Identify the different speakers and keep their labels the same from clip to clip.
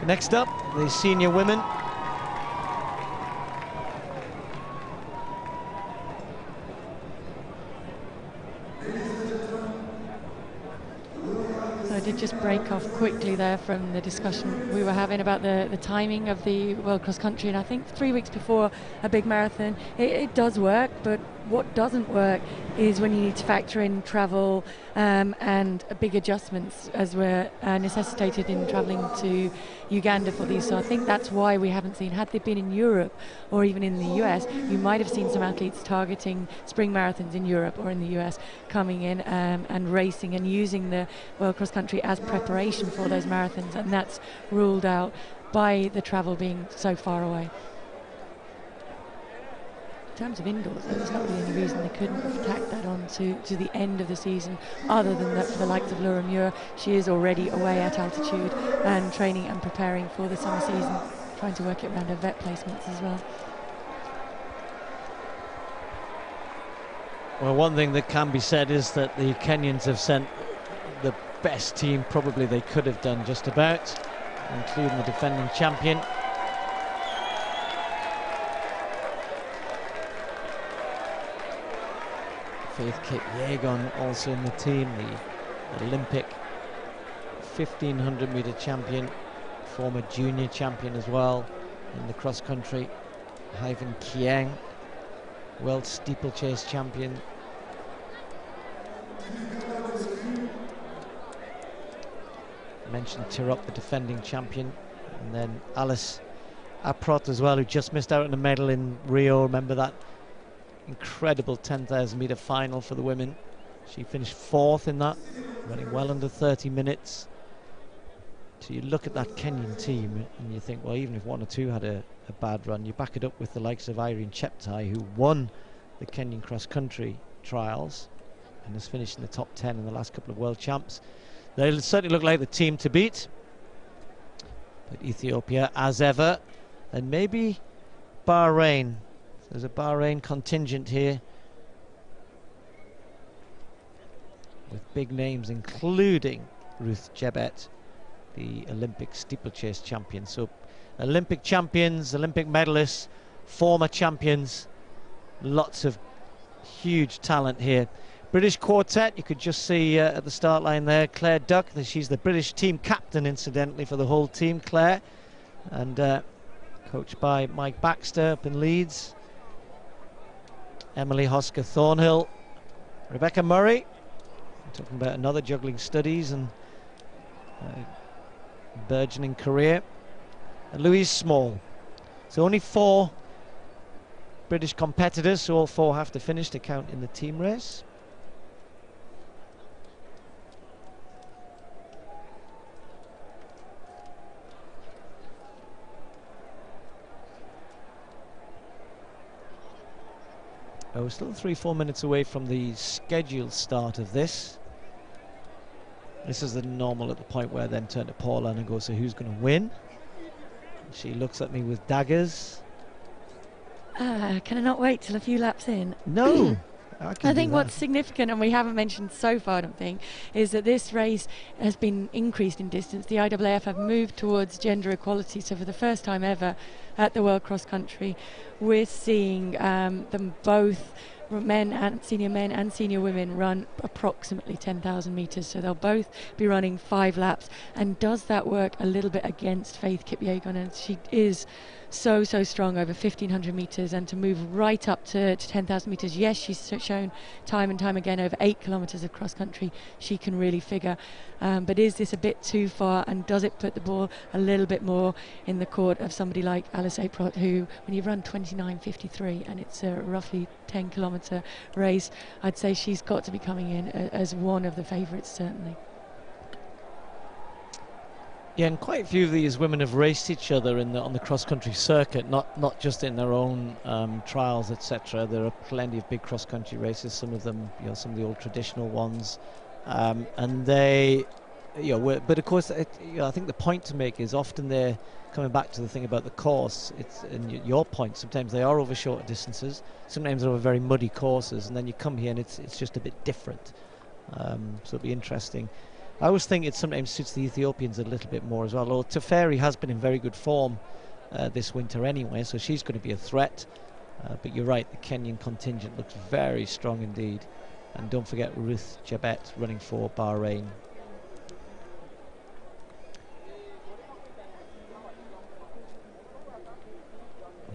Speaker 1: Next up, the senior women.
Speaker 2: I did just break off quickly there from the discussion we were having about the timing of the World Cross Country, and I think 3 weeks before a big marathon, it does work, but what doesn't work is when you need to factor in travel and big adjustments, as were necessitated in travelling to Uganda for these. So I think that's why we haven't seen, had they been in Europe or even in the US, you might have seen some athletes targeting spring marathons in Europe or in the US coming in and racing and using the World Cross Country as preparation for those marathons, and that's ruled out by the travel being so far away. In terms of indoors, there's not really any reason they couldn't have tacked that on to the end of the season, other than that for the likes of Laura Muir, she is already away at altitude and training and preparing for the summer season, trying to work it around her vet placements as well.
Speaker 1: Well, one thing that can be said is that the Kenyans have sent the best team probably they could have done, just about, including the defending champion. Faith Kipyegon also in the team, the Olympic 1500 meter champion, former junior champion as well in the cross country. Ivan Kieng, world steeplechase champion. Mentioned Tirop, the defending champion, and then Alice Aprot as well, who just missed out on a medal in Rio. Remember that incredible 10,000 meter final for the women. She finished 4th in that, running well under 30 minutes. So you look at that Kenyan team and you think, well, even if one or two had a bad run, you back it up with the likes of Irene Cheptai, who won the Kenyan cross-country trials and has finished in the top 10 in the last couple of world champs. They certainly look like the team to beat. But Ethiopia, as ever, and maybe Bahrain. There's a Bahrain contingent here with big names, including Ruth Jebet, the Olympic steeplechase champion. So Olympic champions, Olympic medalists, former champions, lots of huge talent here. British quartet, you could just see at the start line there, Claire Duck. She's the British team captain, incidentally, for the whole team, Claire, and coached by Mike Baxter up in Leeds. Emily Hosker Thornhill, Rebecca Murray, talking about another juggling studies and burgeoning career, and Louise Small. So only 4 British competitors, so all 4 have to finish to count in the team race. We're still 3-4 minutes away from the scheduled start of this. This is the normal at the point where I then turn to Paula and go, so who's going to win? She looks at me with daggers.
Speaker 2: Can I not wait till a few laps in?
Speaker 1: No.
Speaker 2: I think what's significant, and we haven't mentioned so far, I don't think, is that this race has been increased in distance. The IAAF have moved towards gender equality, so for the first time ever at the World Cross Country, we're seeing them both, men and senior women, run approximately 10,000 metres, so they'll both be running 5 laps. And does that work a little bit against Faith Kipyegon? And she is so strong over 1,500 metres, and to move right up to 10,000 metres, yes, she's shown time and time again over 8 kilometres of cross country she can really figure, but is this a bit too far, and does it put the ball a little bit more in the court of somebody like Alice Aprot, who, when you run 29.53 and it's a roughly 10 kilometre race, I'd say she's got to be coming in as one of the favourites, certainly.
Speaker 1: Yeah, and quite a few of these women have raced each other on the cross-country circuit, not just in their own trials, etc. There are plenty of big cross-country races, some of them, some of the old traditional ones, and they, but of course, I think the point to make is often they're coming back to the thing about the course. And your point, sometimes they are over shorter distances, sometimes they're over very muddy courses, and then you come here and it's just a bit different. So it'll be interesting. I always think it sometimes suits the Ethiopians a little bit more as well. Although Teferi has been in very good form this winter anyway, so she's going to be a threat. But you're right, the Kenyan contingent looks very strong indeed. And don't forget Ruth Jebet running for Bahrain.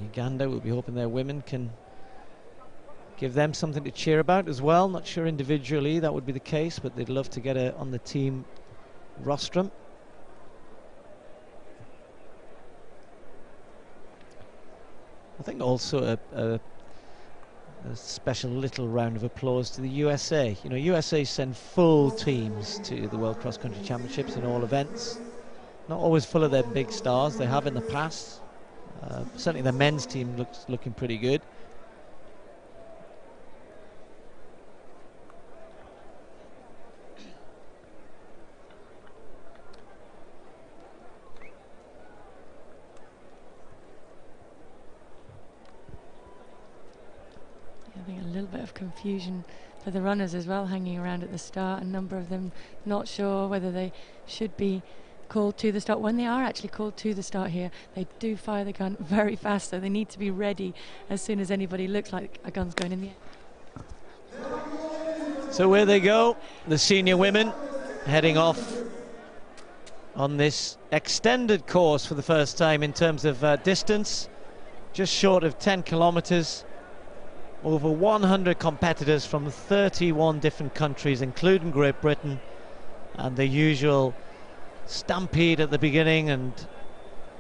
Speaker 1: Uganda will be hoping their women can give them something to cheer about as well. Not sure individually that would be the case, but they'd love to get her on the team rostrum. I think also a special little round of applause to the USA. You know, USA send full teams to the World Cross Country Championships in all events. Not always full of their big stars. They have in the past. Certainly the men's team looking pretty good.
Speaker 2: I think a little bit of confusion for the runners as well, hanging around at the start. A number of them not sure whether they should be called to the start. When they are actually called to the start here, they do fire the gun very fast, so they need to be ready as soon as anybody looks like a gun's going in the air.
Speaker 1: So where they go, the senior women heading off on this extended course for the first time in terms of distance, just short of 10 kilometers. Over 100 competitors from 31 different countries, including Great Britain, and the usual stampede at the beginning, and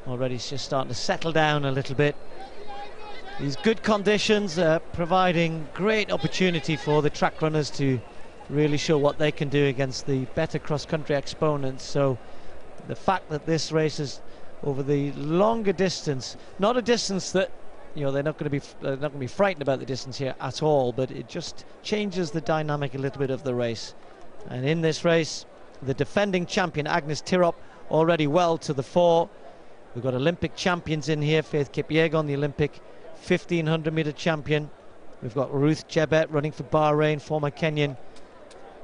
Speaker 1: already it's just starting to settle down a little bit. These good conditions are providing great opportunity for the track runners to really show what they can do against the better cross-country exponents. So the fact that this race is over the longer distance, not a distance that, you know, they're not going to be frightened about the distance here at all, but it just changes the dynamic a little bit of the race. And in this race, the defending champion Agnes Tirop already well to the fore. We've got Olympic champions in here. Faith Kipyegon, the Olympic 1500 meter champion. We've got Ruth Jebet running for Bahrain, former Kenyan,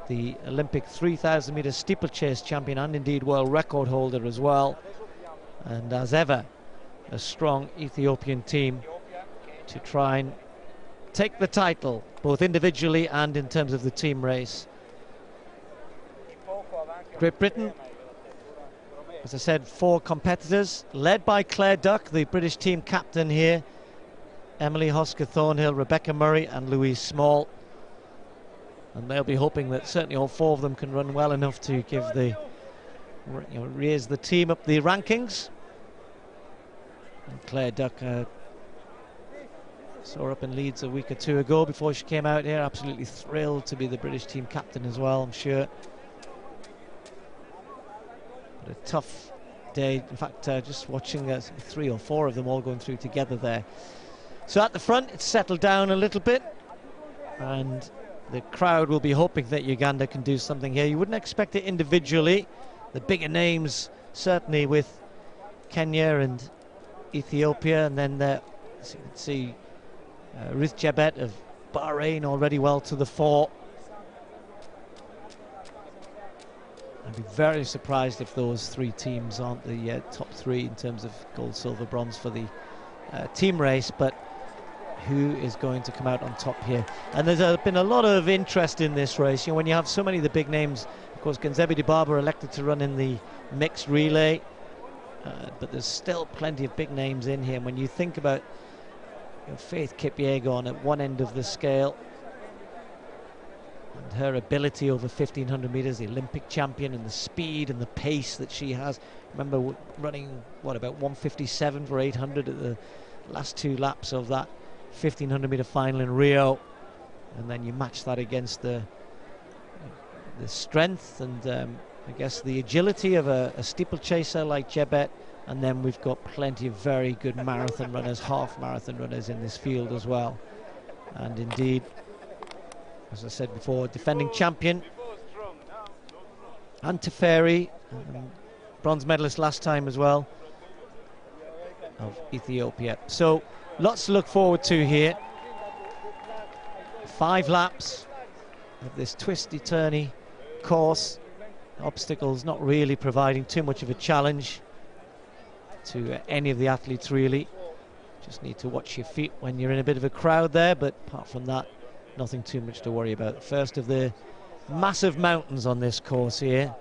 Speaker 1: the Olympic 3000 meter steeplechase champion and indeed world record holder as well. And as ever, a strong Ethiopian team to try and take the title, both individually and in terms of the team race. Great Britain, as I said, 4 competitors, led by Claire Duck, the British team captain here, Emily Hosker-Thornhill, Rebecca Murray and Louise Small. And they'll be hoping that certainly all 4 of them can run well enough to give the, you know, raise the team up the rankings. And Claire Duck saw her up in Leeds a week or 2 ago before she came out here. Absolutely thrilled to be the British team captain as well, I'm sure. But a tough day. In fact, just watching 3 or 4 of them all going through together there. So at the front, it's settled down a little bit, and the crowd will be hoping that Uganda can do something here. You wouldn't expect it individually. The bigger names, certainly with Kenya and Ethiopia, and then as you can see, Ruth Jebet of Bahrain already well to the fore. I'd be very surprised if those 3 teams aren't the top 3 in terms of gold, silver, bronze for the team race, but who is going to come out on top here? And there's been a lot of interest in this race. You know, when you have so many of the big names, of course, Genzebi Dibaba elected to run in the mixed relay, but there's still plenty of big names in here. And when you think about, you know, Faith Kipyegon at one end of the scale, and her ability over 1500 meters, the Olympic champion, and the speed and the pace that she has. Remember running, what, about 157 for 800 at the last 2 laps of that 1500 meter final in Rio, and then you match that against the strength and I guess the agility of a steeplechaser like Jebet, and then we've got plenty of very good marathon runners, half marathon runners in this field as well. And indeed, as I said before, defending champion and Teferi, bronze medalist last time as well, of Ethiopia. So lots to look forward to here. 5 laps of this twisty-turny course. Obstacles not really providing too much of a challenge to any of the athletes, really. Just need to watch your feet when you're in a bit of a crowd there, but apart from that, nothing too much to worry about. First of the massive mountains on this course here.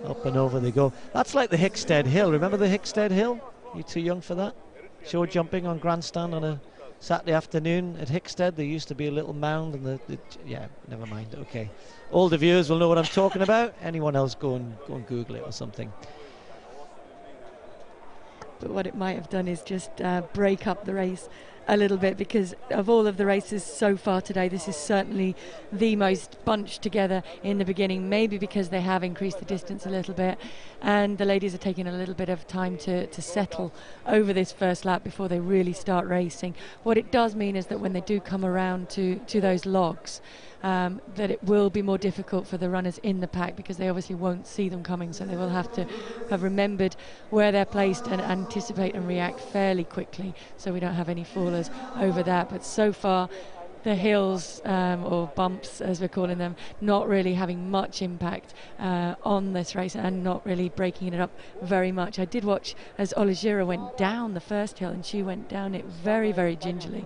Speaker 1: Up and over they go. That's like the Hickstead Hill. Remember the Hickstead Hill? You too young for that? Show jumping on grandstand on a Saturday afternoon at Hickstead. There used to be a little mound, and yeah, never mind. Okay, older viewers will know what I'm talking about. Anyone else, go and Google it or something.
Speaker 2: But what it might have done is just break up the race a little bit, because of all of the races so far today, this is certainly the most bunched together in the beginning, maybe because they have increased the distance a little bit and the ladies are taking a little bit of time to settle over this first lap before they really start racing. What it does mean is that when they do come around to those logs, that it will be more difficult for the runners in the pack, because they obviously won't see them coming, so they will have to have remembered where they're placed and anticipate and react fairly quickly, so we don't have any fallers over that. But so far the hills, or bumps as we're calling them, not really having much impact on this race and not really breaking it up very much. I did watch as Oligira went down the first hill, and she went down it very, very gingerly.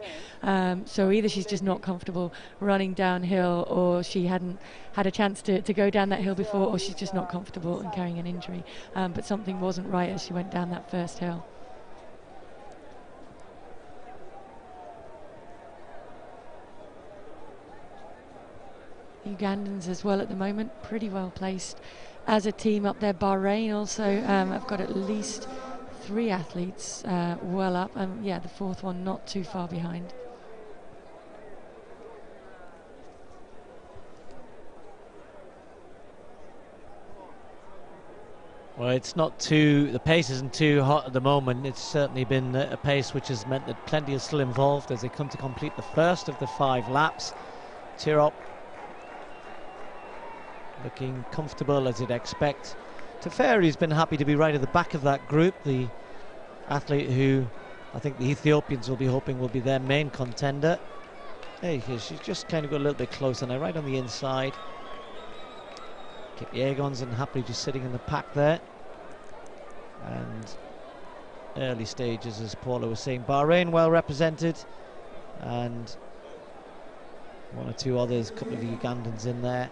Speaker 2: So either she's just not comfortable running downhill, or she hadn't had a chance to go down that hill before, or she's just not comfortable and carrying an injury. But something wasn't right as she went down that first hill. Ugandans as well at the moment, pretty well placed as a team up there. Bahrain also have got at least 3 athletes well up, and yeah, the 4th one not too far behind.
Speaker 1: Well, it's not too, the pace isn't too hot at the moment. It's certainly been a pace which has meant that plenty are still involved as they come to complete the first of the 5 laps. Tirop looking comfortable as you'd expect. Teferi's been happy to be right at the back of that group, the athlete who I think the Ethiopians will be hoping will be their main contender. There he is. She's just kind of got a little bit closer now, right on the inside. Kipyegon's and happily just sitting in the pack there. And early stages, as Paula was saying, Bahrain well represented, and 1 or 2 others, a couple of Ugandans in there.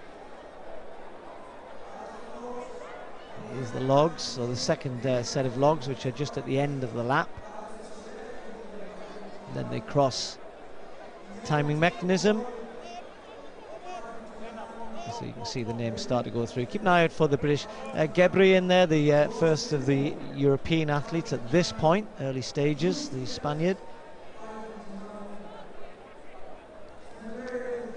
Speaker 1: Here's the logs, so the second set of logs, which are just at the end of the lap. And then they cross the timing mechanism. So you can see the names start to go through. Keep an eye out for the British. Gebri in there, the first of the European athletes at this point, early stages, the Spaniard.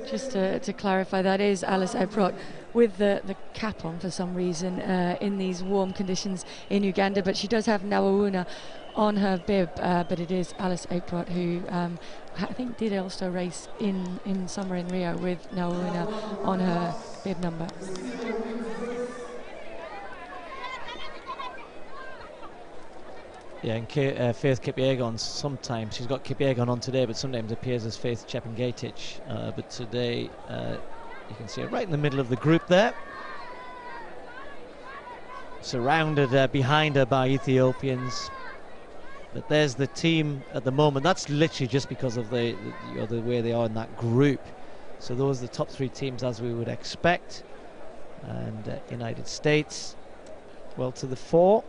Speaker 2: Just to clarify, that is Alice Eprot with the cap on for some reason in these warm conditions in Uganda, but she does have Nawawuna on her bib, but it is Alice Eprot who I think did also race in summer in Rio with Nawawuna on her bib number.
Speaker 1: Yeah, and Faith Kipyegon, sometimes she's got Kipyegon on today, but sometimes appears as Faith Chepngetich. But today you can see her right in the middle of the group there, surrounded behind her by Ethiopians. But there's the team at the moment. That's literally just because of the way they are in that group. So those are the top 3 teams as we would expect. And United States well to the fore.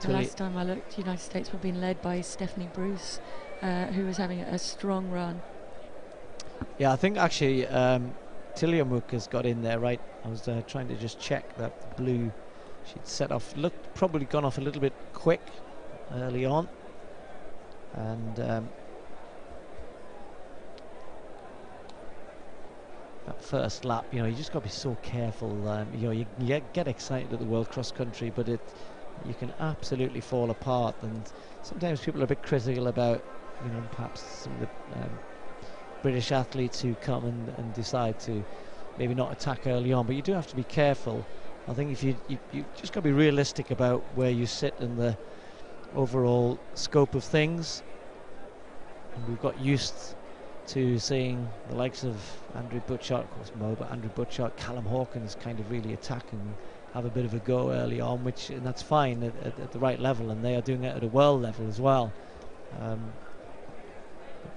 Speaker 2: The last time I looked, United States were being led by Stephanie Bruce, who was having a strong run.
Speaker 1: Yeah, I think actually Tiliamuk has got in there, right? I was trying to just check that the blue she'd set off, looked probably gone off a little bit quick early on. And that first lap, you know, you just got to be so careful. You know, you get excited at the World Cross Country, but you can absolutely fall apart. And sometimes people are a bit critical about, you know, perhaps some of the British athletes who come and decide to maybe not attack early on, but you do have to be careful. I think if you just got to be realistic about where you sit in the overall scope of things. And we've got used to seeing the likes of Andrew Butchart, of course Mo, but Andrew Butchart, Callum Hawkins kind of really attack and have a bit of a go early on, and that's fine at the right level, and they are doing it at a world level as well.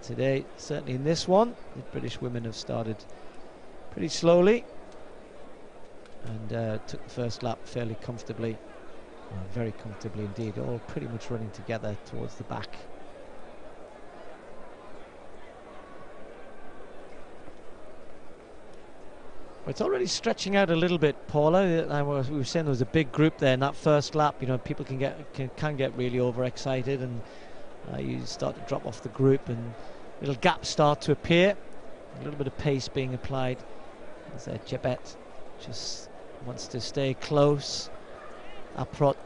Speaker 1: Today, certainly in this one, the British women have started pretty slowly and took the first lap fairly comfortably, very comfortably indeed, all pretty much running together towards the back. It's already stretching out a little bit, Paula. We were saying there was a big group there in that first lap. You know, people can get really overexcited, and you start to drop off the group, and little gaps start to appear. A little bit of pace being applied. As Jebet just wants to stay close. Aprot.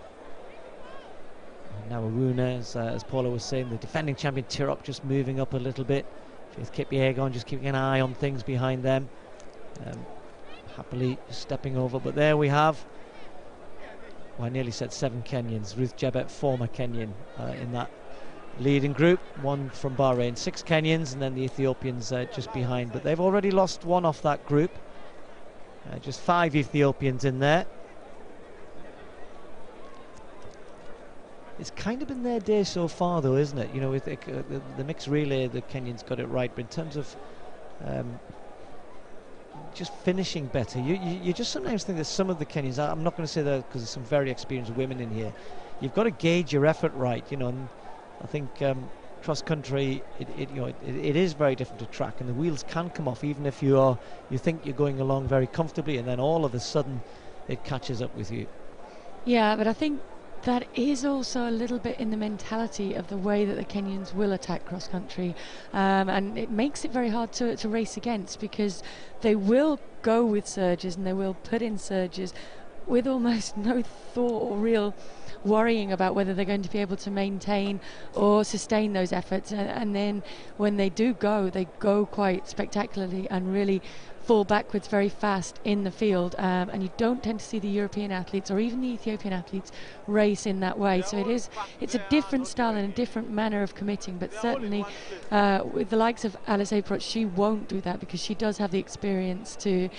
Speaker 1: And now Aruna, as Paula was saying, the defending champion Tirop just moving up a little bit. Faith Kipyegon just keeping an eye on things behind them. Happily stepping over, but there we have, well, I nearly said 7 Kenyans. Ruth Jebet, former Kenyan, in that leading group, one from Bahrain. 6 Kenyans, and then the Ethiopians just behind, but they've already lost one off that group. Just 5 Ethiopians in there. It's kind of been their day so far, though, isn't it? You know, with the mixed relay, the Kenyans got it right, but in terms of just finishing better, you just sometimes think that some of the Kenyans, I'm not going to say that because there's some very experienced women in here, you've got to gauge your effort right, you know, and I think cross country, it is very different to track, and the wheels can come off even if you think you're going along very comfortably, and then all of a sudden it catches up with you. Yeah,
Speaker 2: but I think that is also a little bit in the mentality of the way that the Kenyans will attack cross country, and it makes it very hard to race against, because they will go with surges and they will put in surges with almost no thought or real worrying about whether they're going to be able to maintain or sustain those efforts, and then when they do go, they go quite spectacularly and really fall backwards very fast in the field, and you don't tend to see the European athletes or even the Ethiopian athletes race in that way. So it's a different style and a different manner of committing, but certainly with the likes of Alice Aprot, she won't do that because she does have the experience to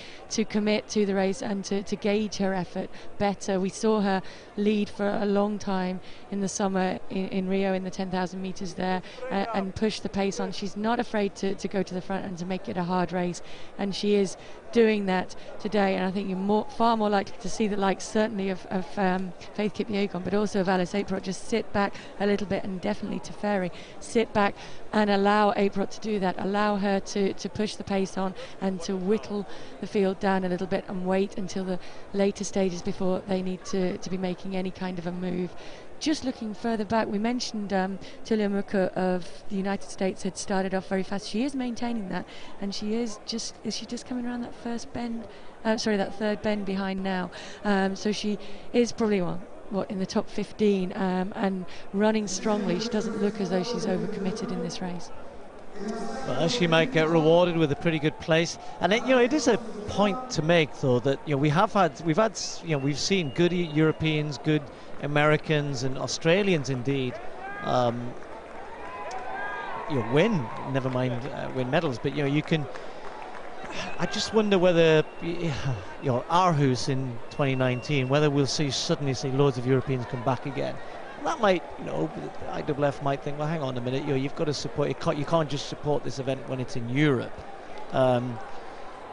Speaker 2: commit to the race and to gauge her effort better. We saw her lead for a long time in the summer in Rio in the 10,000 meters there, and push the pace on. She's not afraid to go to the front and to make it a hard race, and she is doing that today. And I think you're far more likely to see the likes certainly of Faith Kipyegon, but also of Alice Aprot, just sit back a little bit, and definitely Teferi, sit back and allow Aprot to do that, allow her to push the pace on and to whittle the field down a little bit and wait until the later stages before they need to be making any kind of a move. Just looking further back, we mentioned Tulia Muka of the United States had started off very fast. She is maintaining that, and is she just coming around that first bend? That third bend behind now. So she is probably in the top 15 and running strongly. She doesn't look as though she's overcommitted in this race.
Speaker 1: Well, she might get rewarded with a pretty good place, and it is a point to make, though, that we've seen good Europeans, good Americans, and Australians indeed win. Never mind win medals, but you can. I just wonder whether Aarhus in 2019, whether we'll suddenly see loads of Europeans come back again. That might, the IAAF might think, well, hang on a minute, you've got to support. You can't just support this event when it's in Europe.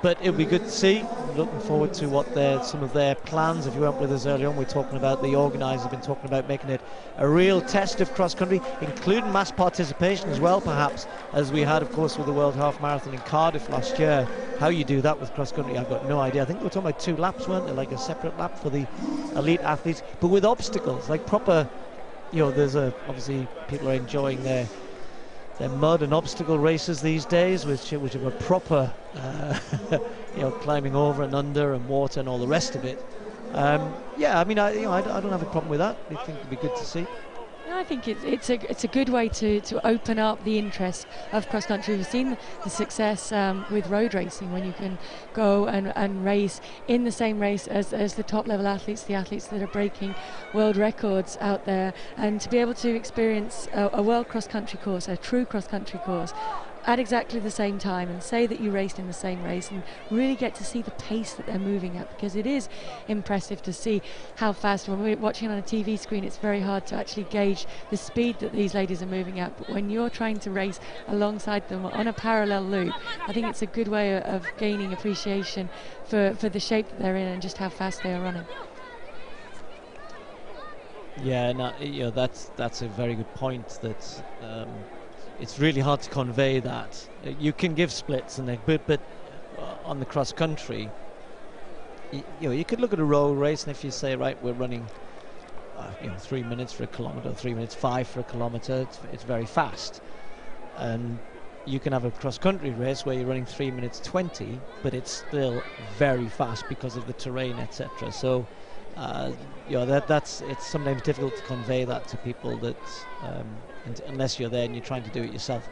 Speaker 1: But it'll be good to see. Looking forward to what some of their plans. If you weren't with us earlier on, we're talking about the organisers have been talking about making it a real test of cross country, including mass participation as well, perhaps, as we had, of course, with the World Half Marathon in Cardiff last year. How you do that with cross country, I've got no idea. I think we were talking about 2 laps, weren't there? Like a separate lap for the elite athletes, but with obstacles, like proper. There's obviously people are enjoying their mud and obstacle races these days, which have a proper, climbing over and under and water and all the rest of it. I don't have a problem with that. I think it'd be good to see.
Speaker 2: I think it's a good way to open up the interest of cross country. We've seen the success with road racing, when you can go and race in the same race as the top level athletes, the athletes that are breaking world records out there, and to be able to experience a world cross country course, a true cross country course, at exactly the same time and say that you raced in the same race and really get to see the pace that they're moving at, because it is impressive to see how fast. When we're watching on a TV screen, it's very hard to actually gauge the speed that these ladies are moving at, but when you're trying to race alongside them on a parallel loop, I think it's a good way of gaining appreciation for the shape that they're in and just how fast they are running.
Speaker 1: Yeah, no, you know, that's a very good point. That it's really hard to convey that. You can give splits, and but on the cross country, you know, you could look at a road race, and if you say, right, we're running, 3 minutes for a kilometre, 3 minutes 5 for a kilometre, it's very fast. And you can have a cross country race where you're running 3 minutes 20, but it's still very fast because of the terrain, etc. So. It's sometimes difficult to convey that to people, that unless you're there and you're trying to do it yourself.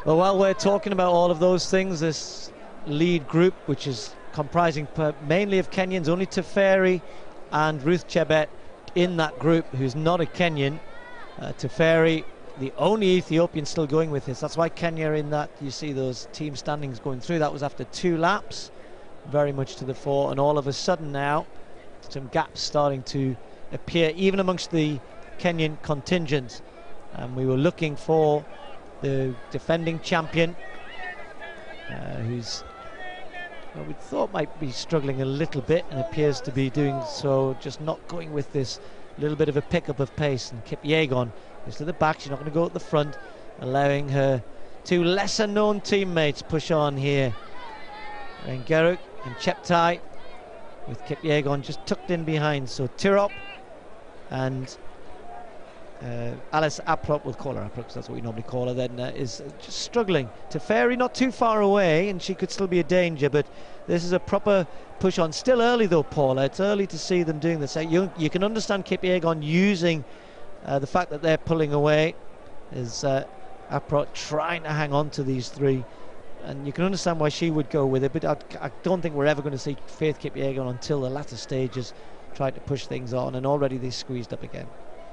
Speaker 1: Well, while we're talking about all of those things, this lead group, which is comprising mainly of Kenyans, only Teferi and Ruth Chebet in that group, who's not a Kenyan. Teferi, the only Ethiopian still going with this. That's why Kenya in that, you see those team standings going through. That was after 2 laps, very much to the fore, and all of a sudden now some gaps starting to appear even amongst the Kenyan contingent, and we were looking for the defending champion, who's we thought might be struggling a little bit and appears to be doing so, just not going with this little bit of a pickup of pace. And Kip Yegon is to the back, she's not going to go at the front, allowing her 2 lesser known teammates push on here. Rengeruk and Cheptai, with Kip Yegon just tucked in behind. So Tirop and Alice Aprop, we'll call her Aprop because that's what we normally call her then, is just struggling. Teferi not too far away, and she could still be a danger, but this is a proper push on. Still early though, Paula. It's early to see them doing this. You can understand Kip Yegon using the fact that they're pulling away, is Aprop trying to hang on to these 3. And you can understand why she would go with it, but I don't think we're ever going to see Faith Kip Yegon until the latter stages try to push things on, and already they squeezed up again.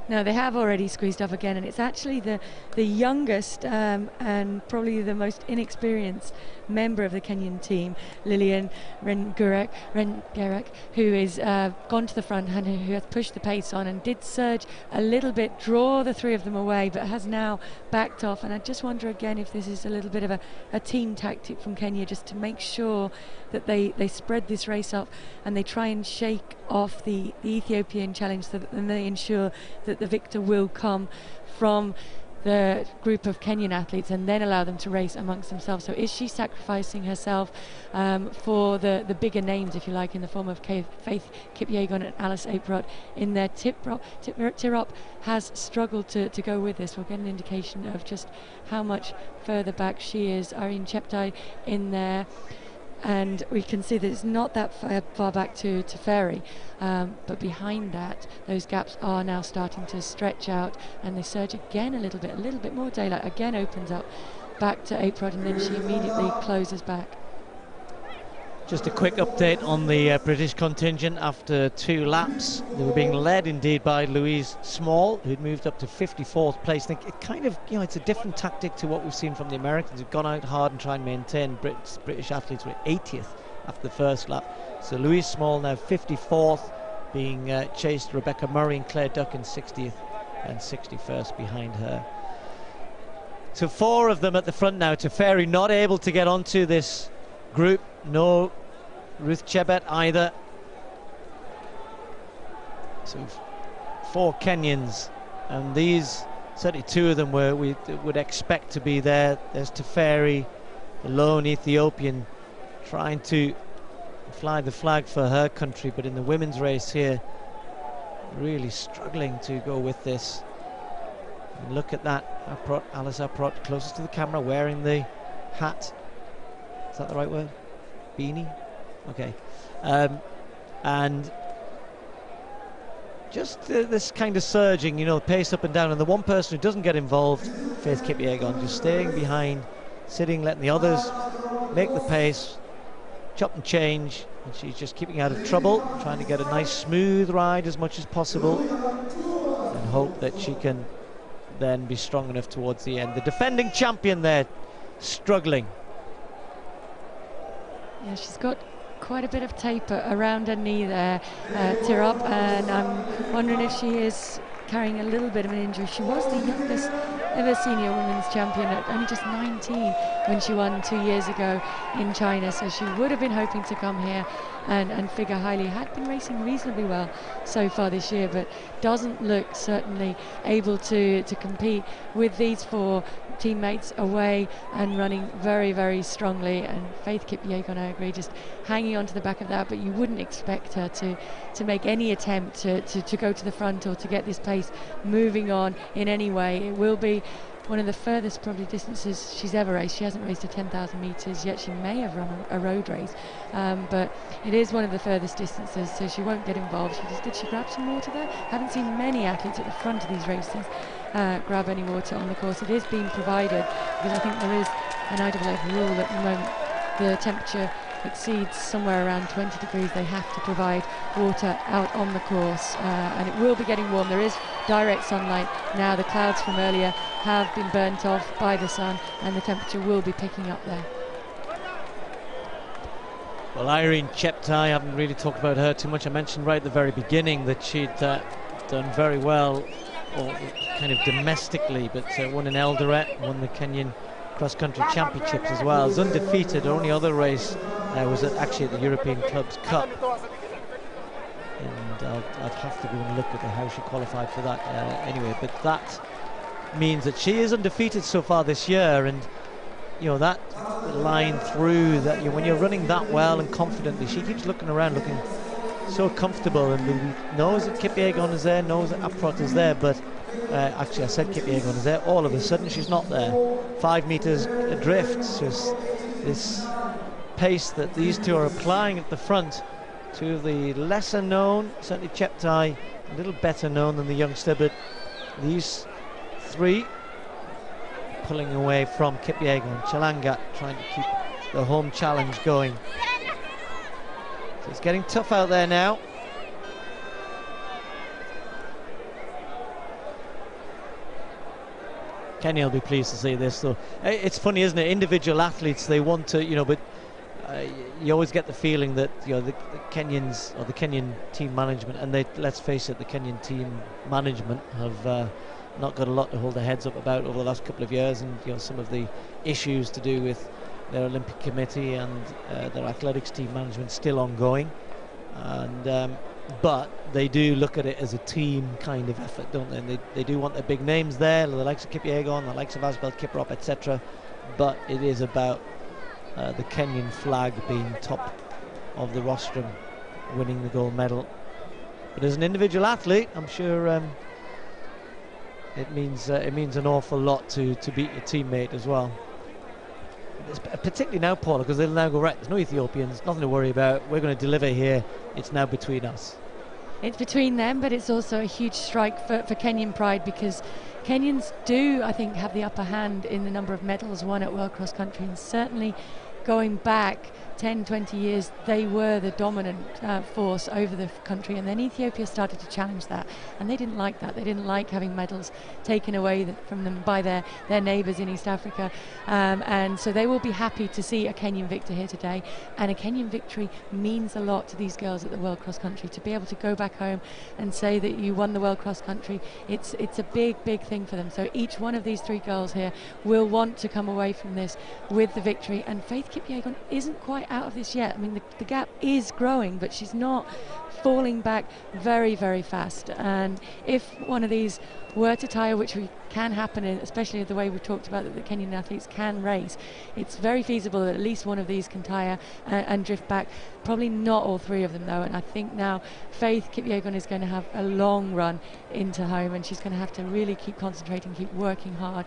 Speaker 2: No, they have already squeezed up again, and it's actually the youngest and probably the most inexperienced member of the Kenyan team, Lillian Rengerek, who is gone to the front and who has pushed the pace on and did surge a little bit, draw the 3 of them away, but has now backed off. And I just wonder again if this is a little bit of a team tactic from Kenya, just to make sure that they spread this race up and they try and shake off the Ethiopian challenge, so that then they ensure that the victor will come from the group of Kenyan athletes and then allow them to race amongst themselves. So is she sacrificing herself for the bigger names, if you like, in the form of Faith Kip Yegon and Alice Aprot in their Tirop has struggled to go with this. We'll get an indication of just how much further back she is. Irene Cheptai in there, and we can see that it's not that far back to Ferry, but behind that those gaps are now starting to stretch out, and they surge again a little bit more daylight again opens up back to Aprod, and then she immediately closes back.
Speaker 1: Just a quick update on the British contingent after 2 laps. They were being led indeed by Louise Small, who'd moved up to 54th place. I think it kind of, it's a different tactic to what we've seen from the Americans, who've gone out hard and tried and maintain. British athletes were 80th after the first lap. So Louise Small now 54th, being chased Rebecca Murray and Claire Duck in 60th and 61st behind her. So 4 of them at the front now. Teferi not able to get onto this group. No Ruth Chebet either. So 4 Kenyans, and these, certainly 2 of them we would expect to be there. There's Teferi, the lone Ethiopian, trying to fly the flag for her country, but in the women's race here, really struggling to go with this. And look at that, Aprot, Alice Aprot, closest to the camera, wearing the hat. Is that the right word? Beanie? Okay. And just this kind of surging, pace up and down, and the one person who doesn't get involved, Faith Kip Yegon, just staying behind, sitting, letting the others make the pace, chop and change, and she's just keeping out of trouble, trying to get a nice smooth ride as much as possible, and hope that she can then be strong enough towards the end. The defending champion there, struggling.
Speaker 2: Yeah, she's got quite a bit of taper around her knee there, Tirop, and I'm wondering if she is carrying a little bit of an injury. She was the youngest ever senior women's champion at only just 19 when she won 2 years ago in China, so she would have been hoping to come here and figure highly. Had been racing reasonably well so far this year, but doesn't look certainly able to compete with these 4 teammates away and running very, very strongly. And Faith Kipyegon, I agree, just hanging on to the back of that, but you wouldn't expect her to make any attempt to go to the front or to get this pace moving on in any way. It will be one of the furthest probably distances she's ever raced. She hasn't raced a 10,000 metres yet. She may have run a road race, but it is one of the furthest distances, so she won't get involved. Did she grab some water there? Haven't seen many athletes at the front of these races grab any water on the course. It is being provided because I think there is an IAAF rule at the moment. The temperature exceeds somewhere around 20 degrees, they have to provide water out on the course, and it will be getting warm. There is direct sunlight now. The clouds from earlier have been burnt off by the sun, and the temperature will be picking up there.
Speaker 1: Well, Irene Cheptai, I haven't really talked about her too much. I mentioned right at the very beginning that she'd done very well, or kind of domestically, but won in Eldoret, won the Kenyan cross-country championships as well. Was undefeated. Her only other race was actually at the European Clubs Cup, and I'd have to go and look at how she qualified for that anyway. But that means that she is undefeated so far this year, and you know that line through that, when you're running that well and confidently, she keeps looking around, looking so comfortable, and knows that Kipyegon is there, knows that Aprot is there, but actually I said Kipyegon is there, all of a sudden she's not there. 5 meters adrift. Just this pace that these two are applying at the front. Two of the lesser known, certainly Cheptai a little better known than the youngster, but these 3 pulling away from Kipyegon. Chalangat trying to keep the home challenge going. So it's getting tough out there now. Kenya will be pleased to see this, though. It's funny, isn't it? Individual athletes, they want to, but you always get the feeling that the Kenyans or the Kenyan team management, and let's face it, the Kenyan team management have not got a lot to hold their heads up about over the last couple of years, and some of the issues to do with their Olympic Committee and their athletics team management still ongoing, and but they do look at it as a team kind of effort, don't they? And they do want their big names there, the likes of Kipyegon, the likes of Asbel Kiprop, etc. But it is about the Kenyan flag being top of the rostrum, winning the gold medal. But as an individual athlete, I'm sure it means an awful lot to beat your teammate as well. Particularly now, Paula, because they'll now go, right, there's no Ethiopians, nothing to worry about, we're going to deliver here, it's now between us.
Speaker 2: It's between them, but it's also a huge strike for Kenyan pride, because Kenyans do, I think, have the upper hand in the number of medals won at World Cross Country, and certainly going back 10, 20 years, they were the dominant force over the country, and then Ethiopia started to challenge that, and they didn't like that. They didn't like having medals taken away from them by their neighbours in East Africa, and so they will be happy to see a Kenyan victor here today, and a Kenyan victory means a lot to these girls at the World Cross Country. To be able to go back home and say that you won the World Cross Country, it's a big thing for them. So each one of these 3 girls here will want to come away from this with the victory, and Faith Kipyegon isn't quite out of this yet. I mean, the gap is growing, but she's not falling back very, very fast. And if one of these were to tire, which can happen, especially the way we've talked about that the Kenyan athletes can race, it's very feasible that at least one of these can tire and drift back. Probably not all 3 of them, though, and I think now Faith Kipyegon is going to have a long run into home, and she's going to have to really keep concentrating, keep working hard,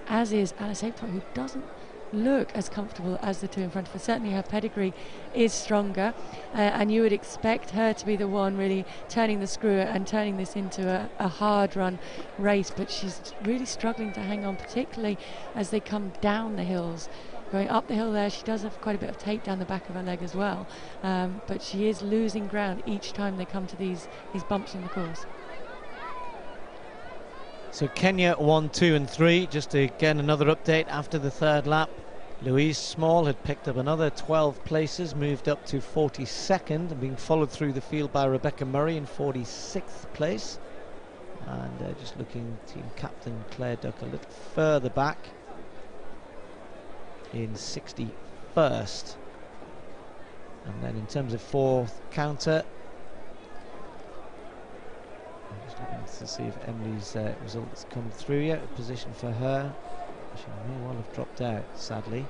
Speaker 2: as is Alice Aprot, who doesn't look as comfortable as the 2 in front of her. Certainly her pedigree is stronger, and you would expect her to be the one really turning the screw and turning this into a hard run race, but she's really struggling to hang on, particularly as they come down the hills. Going up the hill there, she does have quite a bit of tape down the back of her leg as well, but she is losing ground each time they come to these bumps in the course.
Speaker 1: So Kenya 1, 2 and 3, just again another update after the 3rd lap. Louise Small had picked up another 12 places, moved up to 42nd, and being followed through the field by Rebecca Murray in 46th place. And just looking, team captain Claire Duck a little further back in 61st. And then in terms of fourth counter, I'm just looking to see if Emily's results come through yet. A position for her. She may well have dropped out, sadly.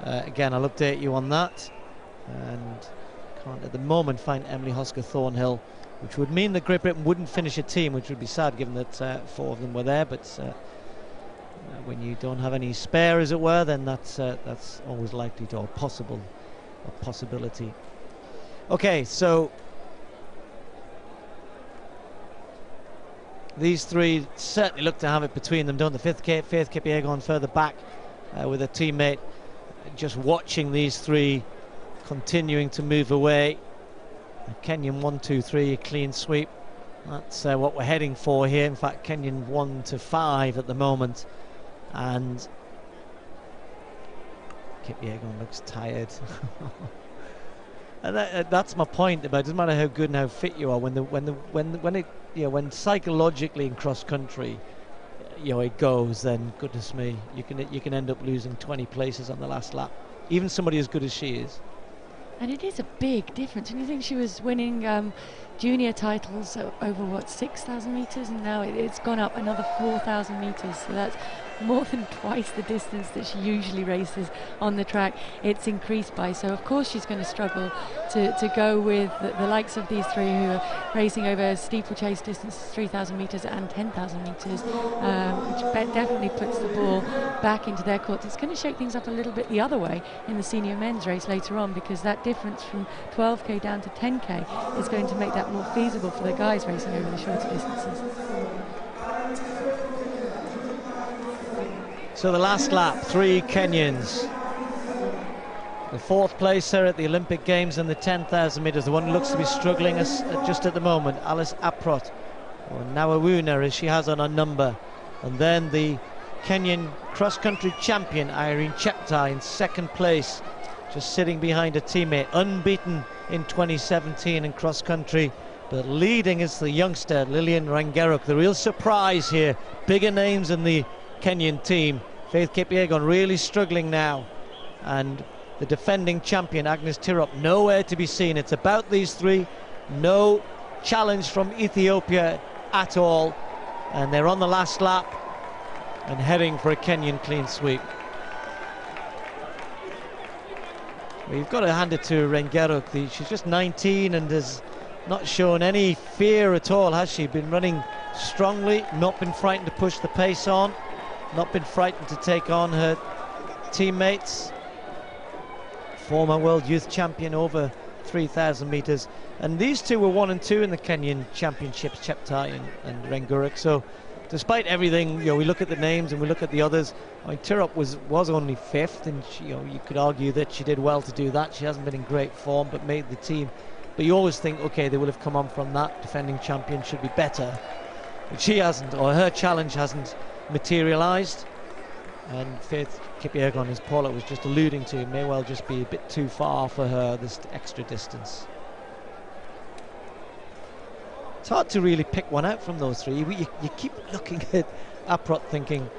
Speaker 1: Again, I'll update you on that. And can't at the moment find Emily Hosker Thornhill, which would mean that Great Britain wouldn't finish a team, which would be sad given that 4 of them were there. But when you don't have any spare, as it were, then that's always likely to, or possible, a possibility. Okay, so these three certainly look to have it between them, don't they? Faith Kipyegon further back with a teammate, just watching these three continuing to move away. Kenyan 1, 2, 3, a clean sweep. That's what we're heading for here. In fact, Kenyan 1 to 5 at the moment, and Kipyegon looks tired. And that's my point about it doesn't matter how good and how fit you are when psychologically in cross country it goes, then goodness me, you can end up losing 20 places on the last lap, even somebody as good as she is.
Speaker 2: And it is a big difference. And you think she was winning junior titles over 6,000 meters, and now it's gone up another 4,000 meters. So that's more than twice the distance that she usually races on the track. It's increased by. So of course she's going to struggle to go with the likes of these three who are racing over steeplechase distances, 3,000 meters and 10,000 meters, which definitely puts the ball back into their courts. It's going to shake things up a little bit the other way in the senior men's race later on, because that difference from 12k down to 10k is going to make that more feasible for the guys racing over the shorter distances.
Speaker 1: So the last lap, 3 Kenyans. The 4th placer at the Olympic Games in the 10,000 metres, the one who looks to be struggling just at the moment, Alice Aprot, or Nawawuna as she has on her number. And then the Kenyan cross-country champion, Irene Cheptai, in 2nd place, just sitting behind a teammate, unbeaten in 2017 in cross-country, but leading is the youngster, Lillian Rangeruk. The real surprise here, bigger names in the Kenyan team. Faith Kipyegon really struggling now, and the defending champion Agnes Tirop nowhere to be seen. It's about these three, no challenge from Ethiopia at all, and they're on the last lap and heading for a Kenyan clean sweep. Well, you've got to hand it to Rangeruk. She's just 19 and has not shown any fear at all, has she? Been running strongly, not been frightened to push the pace on, not been frightened to take on her teammates. Former world youth champion over 3,000 meters, and these two were 1 and 2 in the Kenyan championships, Cheptai and Rangeruk. So despite everything, we look at the names and we look at the others. I mean, Tirop was only 5th, and she, you could argue that she did well to do that. She hasn't been in great form, but made the team. But you always think, okay, they will have come on from that. Defending champion should be better, but she hasn't, or her challenge hasn't materialised. And Faith Kipyegon, as Paula was just alluding to, may well just be a bit too far for her, this extra distance. It's hard to really pick one out from those three. You keep looking at Aprot thinking,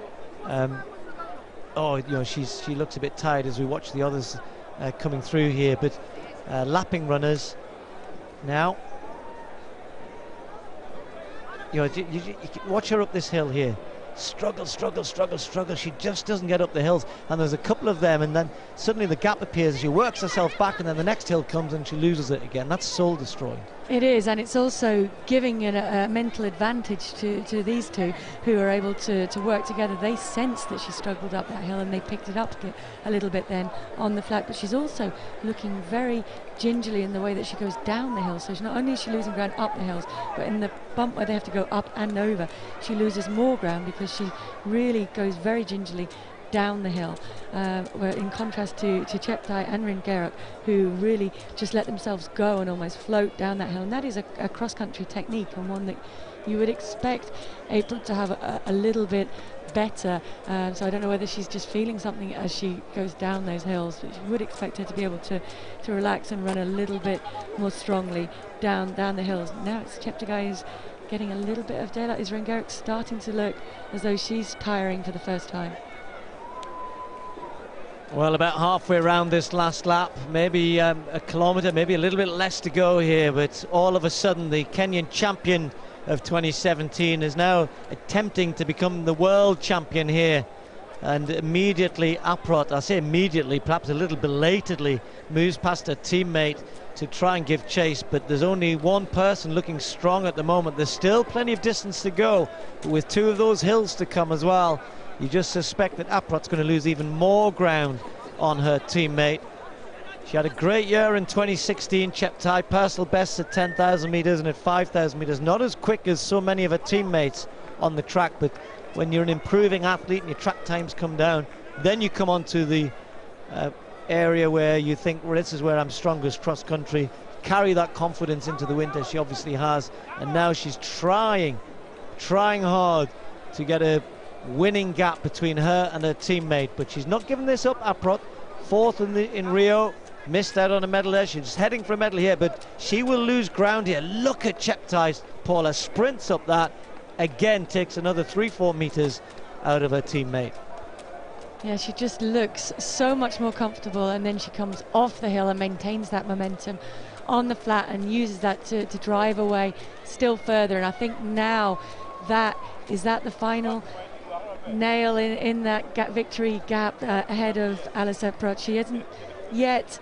Speaker 1: she looks a bit tired as we watch the others coming through here. But lapping runners now, you watch her up this hill here. Struggle. She just doesn't get up the hills, and there's a couple of them, and then suddenly the gap appears. She works herself back, and then the next hill comes and she loses it again. That's soul destroying. It
Speaker 2: is, and it's also giving a mental advantage to these two who are able to work together. They sensed that she struggled up that hill, and they picked it up a little bit then on the flat. But she's also looking very gingerly in the way that she goes down the hill. So not only is she losing ground up the hills, but in the bump where they have to go up and over, she loses more ground because she really goes very gingerly down the hill, where in contrast to Cheptai and Rangeruk, who really just let themselves go and almost float down that hill. And that is a cross-country technique, and one that you would expect April to have a little bit better. So I don't know whether she's just feeling something as she goes down those hills, but you would expect her to be able to relax and run a little bit more strongly down the hills. Now it's Cheptegei who's getting a little bit of daylight. Is Ringeruk starting to look as though she's tiring for the first time?
Speaker 1: Well, about halfway around this last lap, maybe a kilometre, maybe a little bit less to go here, but all of a sudden the Kenyan champion of 2017 is now attempting to become the world champion here, and immediately Aprot, I say immediately, perhaps a little belatedly, moves past her teammate to try and give chase, but there's only one person looking strong at the moment. There's still plenty of distance to go, but with 2 of those hills to come as well, you just suspect that Aprot's going to lose even more ground on her teammate. She had a great year in 2016, Cheptegei, personal bests at 10,000 metres and at 5,000 metres. Not as quick as so many of her teammates on the track, but when you're an improving athlete and your track times come down, then you come onto the area where you think, well, this is where I'm strongest, cross country. Carry that confidence into the winter. She obviously has, and now she's trying hard to get a winning gap between her and her teammate, but she's not given this up. Aprot, 4th in Rio, missed out on a medal there. She's heading for a medal here, but she will lose ground here. Look at Cheptegei. Paula sprints up that, again takes another 3-4 meters out of her teammate.
Speaker 2: Yeah, she just looks so much more comfortable, and then she comes off the hill and maintains that momentum on the flat and uses that to drive away still further. And I think now is that the final nail in that victory gap ahead of Alice Aprot. She hasn't yet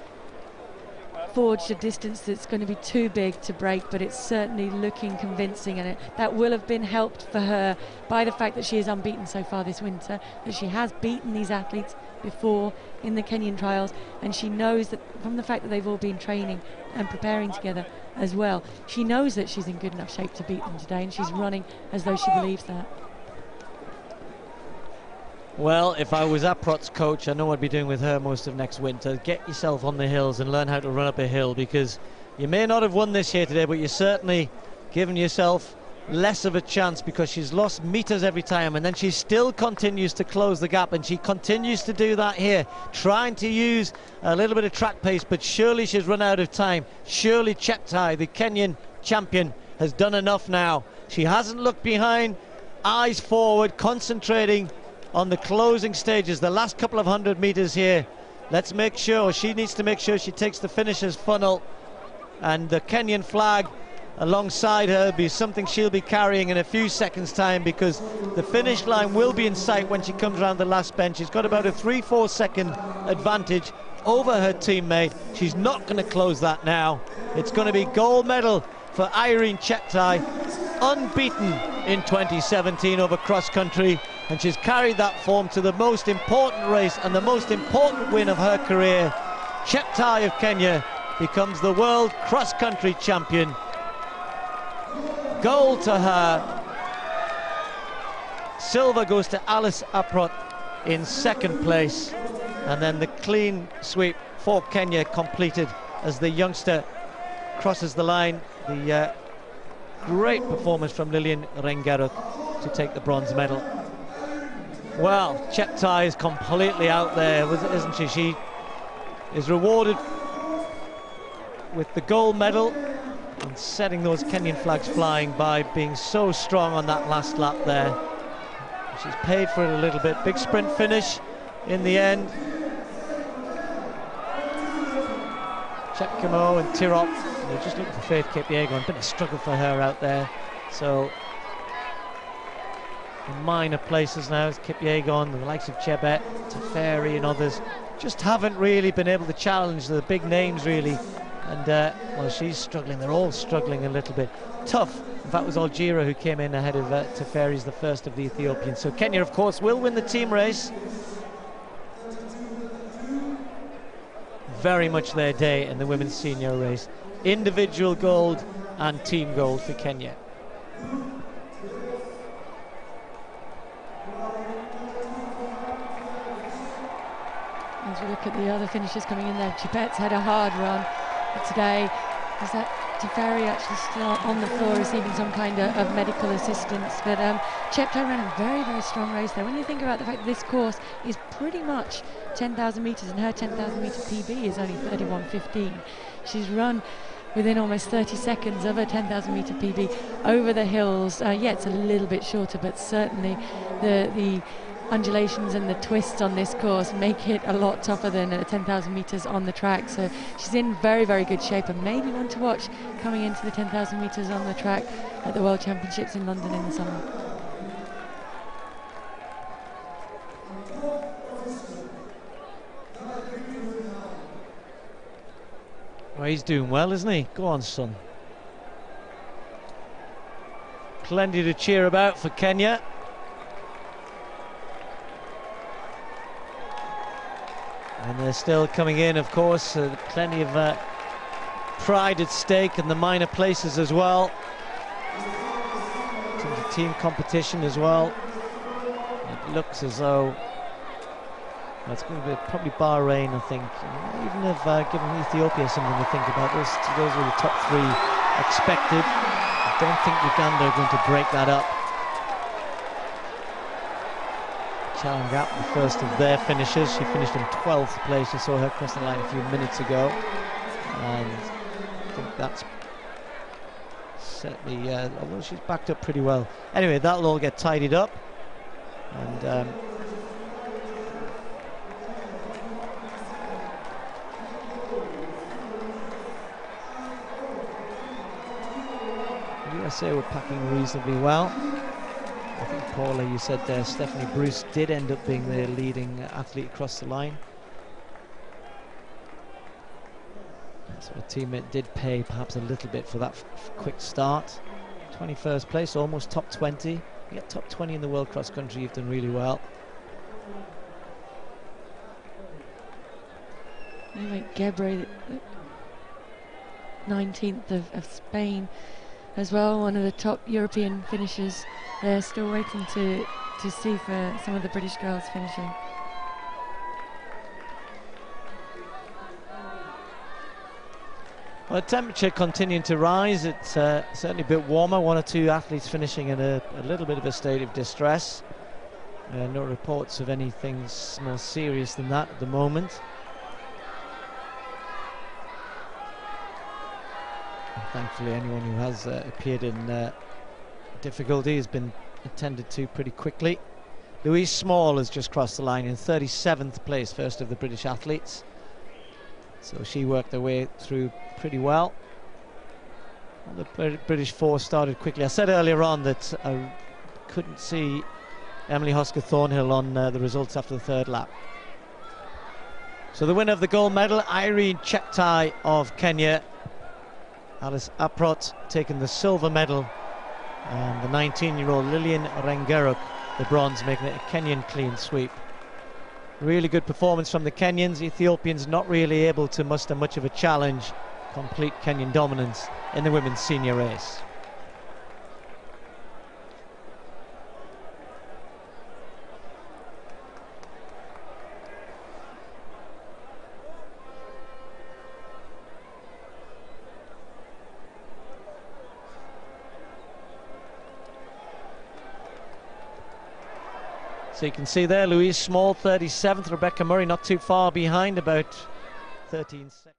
Speaker 2: forged a distance that's going to be too big to break, but it's certainly looking convincing, and that will have been helped for her by the fact that she is unbeaten so far this winter, that she has beaten these athletes before in the Kenyan trials, and she knows that from the fact that they've all been training and preparing together as well, she knows that she's in good enough shape to beat them today, and she's running as though she believes that.
Speaker 1: Well, if I was Aprot's coach, I know what I'd be doing with her most of next winter. Get yourself on the hills and learn how to run up a hill, because you may not have won this here today, but you're certainly giving yourself less of a chance, because she's lost meters every time, and then she still continues to close the gap, and she continues to do that here, trying to use a little bit of track pace, but surely she's run out of time. Surely Cheptegei, the Kenyan champion, has done enough now. She hasn't looked behind, eyes forward, concentrating on the closing stages, the last couple of 100 meters here. Let's make sure, she needs to make sure she takes the finisher's funnel, and the Kenyan flag alongside her be something she'll be carrying in a few seconds time, because the finish line will be in sight when she comes around the last bend. She's got about a 3-4 second advantage over her teammate. She's not going to close that now. It's going to be gold medal for Irene Cheptegei, unbeaten in 2017 over cross country, and she's carried that form to the most important race and the most important win of her career. Cheptegei of Kenya becomes the world cross country champion. Gold to her. Silver goes to Alice Aprot in second place, and then the clean sweep for Kenya completed as the youngster crosses the line. The great performance from Lilian Ringeruk to take the bronze medal. Well, Cheptegei is completely out there, isn't she? She is rewarded with the gold medal and setting those Kenyan flags flying by being so strong on that last lap there. She's paid for it a little bit. Big sprint finish in the end. Chepkemo and Tirop, they're just looking for Faith Kipyegon. Been a struggle for her out there. So in minor places now, it's Kipyegon, the likes of Chebet, Teferi and others just haven't really been able to challenge the big names really. And well, she's struggling. They're all struggling a little bit. Tough. In fact, it was Algira who came in ahead of Teferi's, the first of the Ethiopians. So Kenya, of course, will win the team race. Very much their day in the women's senior race. Individual gold and team gold for Kenya.
Speaker 2: As we look at the other finishers coming in there, Chebet's had a hard run, but today is that Teferi actually still on the floor receiving some kind of medical assistance, but Cheptai ran a very, very strong race there. When you think about the fact that this course is pretty much 10,000 metres and her 10,000 metre PB is only 31.15, she's run within almost 30 seconds of a 10,000 metre PB over the hills. Yeah, it's a little bit shorter, but certainly the undulations and the twists on this course make it a lot tougher than 10,000 metres on the track. So she's in very, very good shape, and maybe one to watch coming into the 10,000 metres on the track at the World Championships in London in the summer.
Speaker 1: Well, he's doing well, isn't he? Go on, son. Plenty to cheer about for Kenya. And they're still coming in, of course. Plenty of pride at stake in the minor places as well. In terms of team competition as well. It looks as though it's going to be probably Bahrain, I think. Even if given Ethiopia something to think about, those were the top three expected. I don't think Uganda are going to break that up. Chalangap, the first of their finishers. She finished in 12th place. You saw her cross the line a few minutes ago. And I think that's certainly, although she's backed up pretty well. Anyway, that'll all get tidied up. And USA were packing reasonably well. I think, Paula, you said there, Stephanie Bruce did end up being the leading athlete across the line. So a teammate did pay perhaps a little bit for that quick start. 21st place, almost top 20. You get top 20 in the World Cross Country, you've done really well.
Speaker 2: Anyway, Gebre, 19th of Spain as well, one of the top European finishers. They're still waiting to see for some of the British girls finishing.
Speaker 1: Well, the temperature continuing to rise. It's certainly a bit warmer. One or two athletes finishing in a little bit of a state of distress. No reports of anything more serious than that at the moment. Thankfully, anyone who has appeared in difficulty has been attended to pretty quickly. Louise Small has just crossed the line in 37th place, first of the British athletes. So she worked her way through pretty well. The British four started quickly. I said earlier on that I couldn't see Emily Hosker Thornhill on the results after the third lap. So the winner of the gold medal, Irene Cheptai of Kenya. Alice Aprot taking the silver medal, and the 19-year-old Lillian Rengeruk the bronze, making it a Kenyan clean sweep. Really good performance from the Kenyans. Ethiopians not really able to muster much of a challenge. Complete Kenyan dominance in the women's senior race. So you can see there, Louise Small, 37th. Rebecca Murray not too far behind, about 13 seconds.